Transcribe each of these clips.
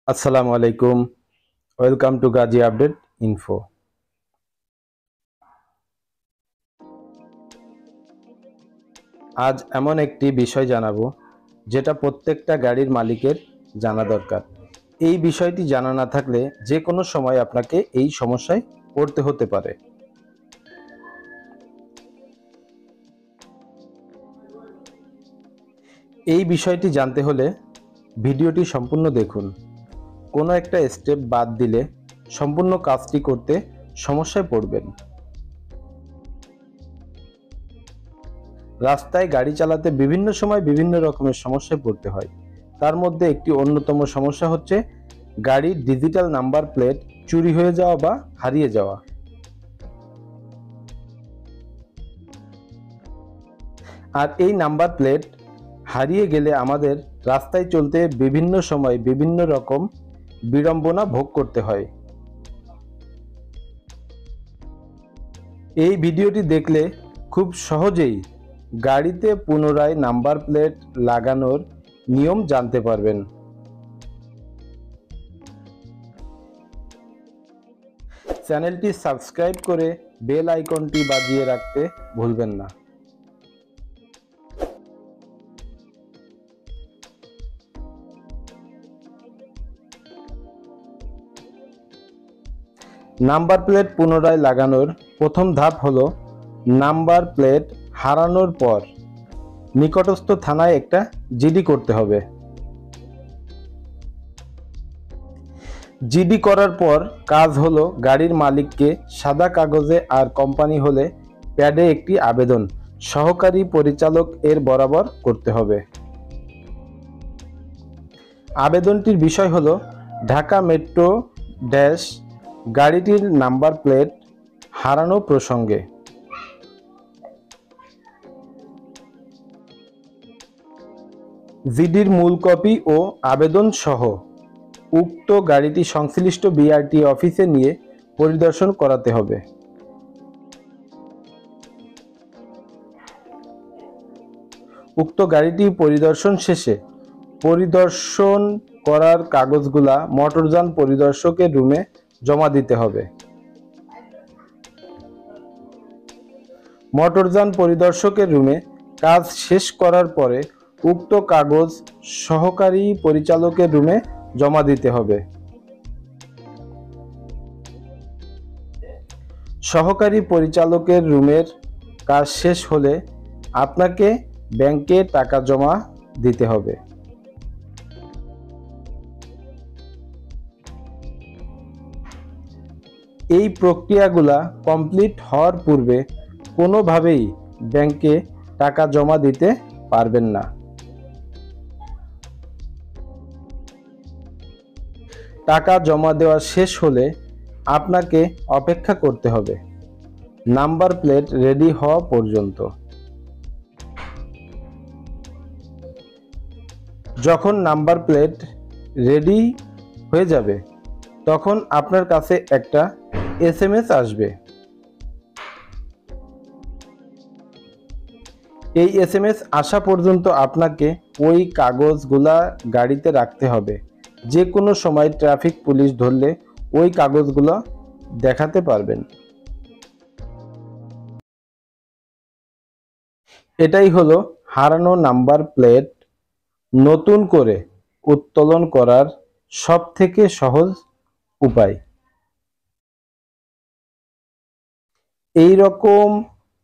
আসসালামু আলাইকুম। Welcome to Gazi update info. আজ এমন একটি বিষয় জানাবো যেটা প্রত্যেকটা গাড়ির মালিকের জানা দরকার। এই বিষয়টি জানা না থাকলে যে কোনো সময় আপনাকে এই সমস্যায় পড়তে হতে পারে। এই বিষয়টি জানতে হলে ভিডিওটি সম্পূর্ণ দেখুন। কোনো একটা স্টেপ বাদ দিলে সম্পূর্ণ কাজটি করতে সমস্যায় পড়বেন। রাস্তায় গাড়ি চালাতে বিভিন্ন সময় বিভিন্ন রকমের সমস্যায় পড়তে হয়। তার মধ্যে একটি অন্যতম সমস্যা হচ্ছে গাড়ির ডিজিটাল নাম্বার প্লেট চুরি হয়ে যাওয়া বা হারিয়ে যাওয়া। আর এই নাম্বার প্লেট হারিয়ে গেলে আমাদের রাস্তায় চলতে বিভিন্ন সময় বিভিন্ন রকম বিড়ম্বনা ভোগ করতে হয়। এই ভিডিওটি দেখলে খুব সহজেই গাড়িতে পুনরায় নাম্বার প্লেট লাগানোর নিয়ম জানতে পারবেন। চ্যানেলটি সাবস্ক্রাইব করে বেল আইকনটি বাজিয়ে রাখতে ভুলবেন না। নাম্বার প্লেট পুনরায় লাগানোর প্রথম ধাপ হলো নাম্বার প্লেট হারানোর পর নিকটস্থ থানায় একটা জিডি করতে হবে। জিডি করার পর কাজ হলো গাড়ির মালিককে সাদা কাগজে আর কোম্পানি হলে প্যাডে একটি আবেদন সহকারী পরিচালক এর বরাবর করতে হবে। আবেদনটির বিষয় হলো ঢাকা মেট্রো ড্যাশ গাড়িটির নাম্বার প্লেট হারানো প্রসঙ্গে। জিডির মূল কপি ও আবেদন সহ উক্ত গাড়িটি সংশ্লিষ্ট বিআরটি অফিসে নিয়ে পরিদর্শন করাতে হবে। উক্ত গাড়িটি পরিদর্শন শেষে পরিদর্শন করার কাগজগুলা মোটরযান পরিদর্শকের রুমে জমা দিতে হবে। মোটরযান পরিদর্শকের রুমে কাজ শেষ করার পরে উক্ত কাগজ সহকারী পরিচালকের রুমে জমা দিতে হবে। সহকারী পরিচালকের রুমের কাজ শেষ হলে আপনাকে ব্যাংকে টাকা জমা দিতে হবে। এই প্রক্রিয়াগুলা কমপ্লিট হওয়ার পূর্বে কোনোভাবেই ব্যাংকে টাকা জমা দিতে পারবেন না। টাকা জমা দেওয়া শেষ হলে আপনাকে অপেক্ষা করতে হবে নাম্বার প্লেট রেডি হওয়া পর্যন্ত। যখন নাম্বার প্লেট রেডি হয়ে যাবে তখন আপনার কাছে একটা এসএমএস আসবে। এই এসএমএস আসা পর্যন্ত আপনাকে ওই কাগজগুলা গাড়িতে রাখতে হবে। যে কোনো সময় ট্রাফিক পুলিশ ধরলে ওই কাগজগুলো দেখাতে পারবেন। এটাই হলো হারানো নাম্বার প্লেট নতুন করে উত্তোলন করার সবথেকে সহজ উপায়। এই রকম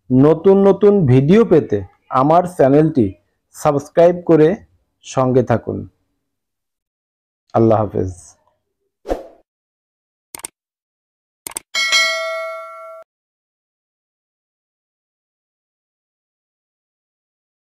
নতুন নতুন ভিডিও পেতে আমার চ্যানেলটি সাবস্ক্রাইব করে সঙ্গে থাকুন। আল্লাহ হাফেজ।